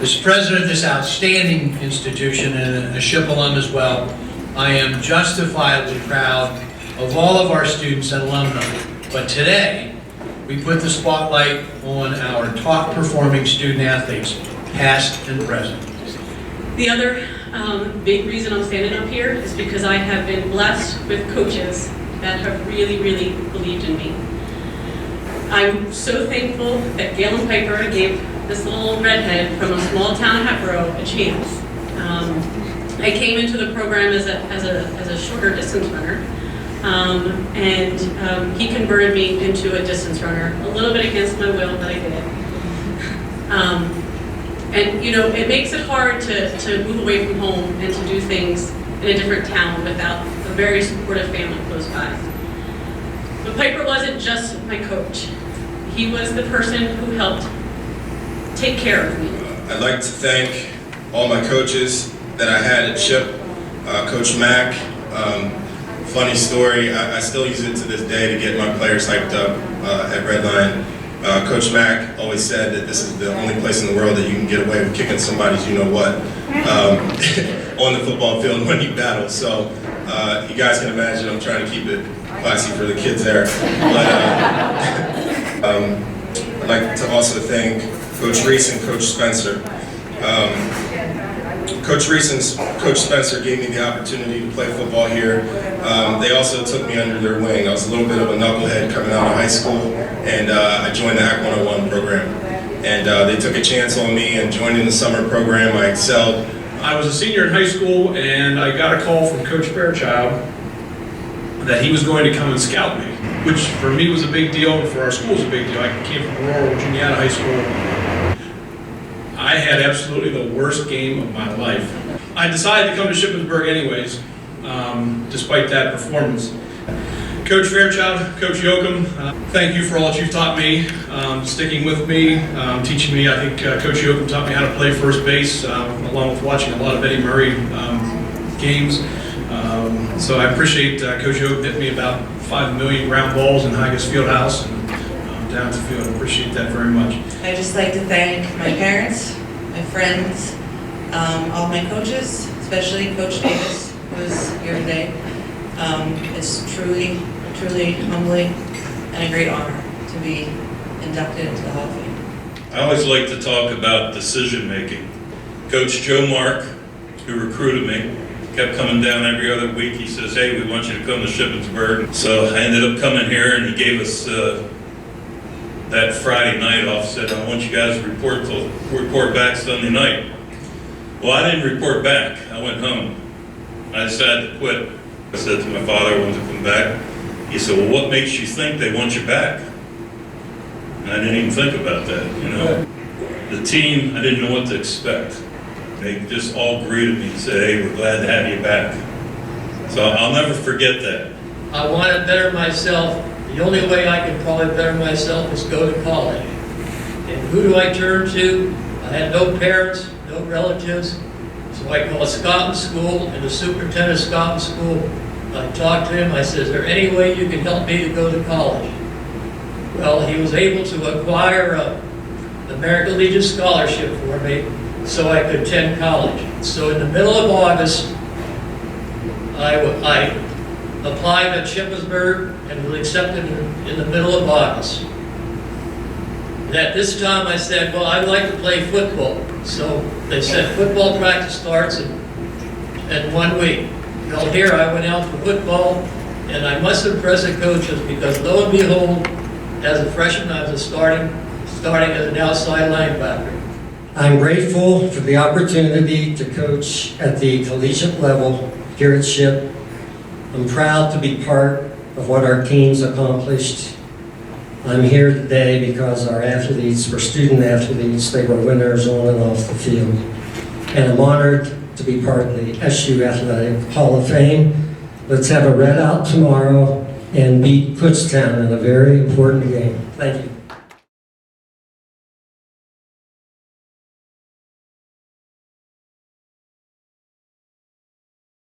As president of this outstanding institution and a SHIP alum as well, I am justifiably proud of all of our students and alumni. But today, we put the spotlight on our top performing student athletes, past and present. The other big reason I'm standing up here is because I have been blessed with coaches that have really, really believed in me. I'm so thankful that Gail and Piper gave this little redhead from a small town in Hatboro a chance. I came into the program as a shorter distance runner, and he converted me into a distance runner, a little bit against my will, but I did it. And you know, it makes it hard to move away from home and to do things in a different town without a very supportive family close by. But Piper wasn't just my coach. He was the person who helped take care of me. I'd like to thank all my coaches that I had at SHIP. Coach Mack, funny story, I still use it to this day to get my players hyped up at Redline. Coach Mack always said that this is the only place in the world that you can get away with kicking somebody's you-know-what on the football field when you battle. So you guys can imagine I'm trying to keep it classy for the kids there. But I'd like to also thank Coach Reese and Coach Spencer. Coach Reese and Coach Spencer gave me the opportunity to play football here. They also took me under their wing. I was a little bit of a knucklehead coming out of high school, and I joined the Act 101 program. And they took a chance on me and joined in the summer program. I excelled. I was a senior in high school, and I got a call from Coach Fairchild that he was going to come and scout me, which for me was a big deal, and for our school was a big deal. I came from Aurora, Virginia, high school. I had absolutely the worst game of my life. I decided to come to Shippensburg anyways, despite that performance. Coach Fairchild, Coach Yoakum, thank you for all that you've taught me, sticking with me, teaching me. I think Coach Yoakum taught me how to play first base, along with watching a lot of Eddie Murray games. So I appreciate Coach Yoakum hitting me about 5 million ground balls in Higas Fieldhouse and down to the field. I appreciate that very much. I'd just like to thank my parents, my friends, all my coaches, especially Coach Davis, who's here today. It's truly humbling and a great honor to be inducted into the Hall of Fame. I always like to talk about decision making. Coach Joe Mark, who recruited me, kept coming down every other week. He says, hey, we want you to come to Shippensburg. So I ended up coming here, and he gave us that Friday night off, said, I want you guys to report back Sunday night. Well, I didn't report back. I went home. I decided to quit. I said to my father, I wanted to come back. He said, well, what makes you think they want you back? And I didn't even think about that, you know. The team, I didn't know what to expect. They just all greeted me and said, hey, we're glad to have you back. So I'll never forget that. I want to better myself. The only way I can probably better myself is go to college. And who do I turn to? I had no parents, no relatives. So I called Scotland School and the superintendent of Scotland School. I talked to him. I said, is there any way you can help me to go to college? Well, he was able to acquire an American Legion scholarship for me so I could attend college. So in the middle of August, I applied at Shippensburg and was accepted in the middle of August. And at this time I said, well, I'd like to play football. So they said football practice starts in 1 week. Well, here I went out for football, and I must impress the coaches because lo and behold, as a freshman I was starting as an outside linebacker. I'm grateful for the opportunity to coach at the collegiate level here at SHIP. I'm proud to be part of what our teams accomplished. I'm here today because our athletes were student athletes. They were winners on and off the field. And I'm honored to be part of the SU Athletic Hall of Fame. Let's have a red out tomorrow and beat Kutztown in a very important game. Thank you.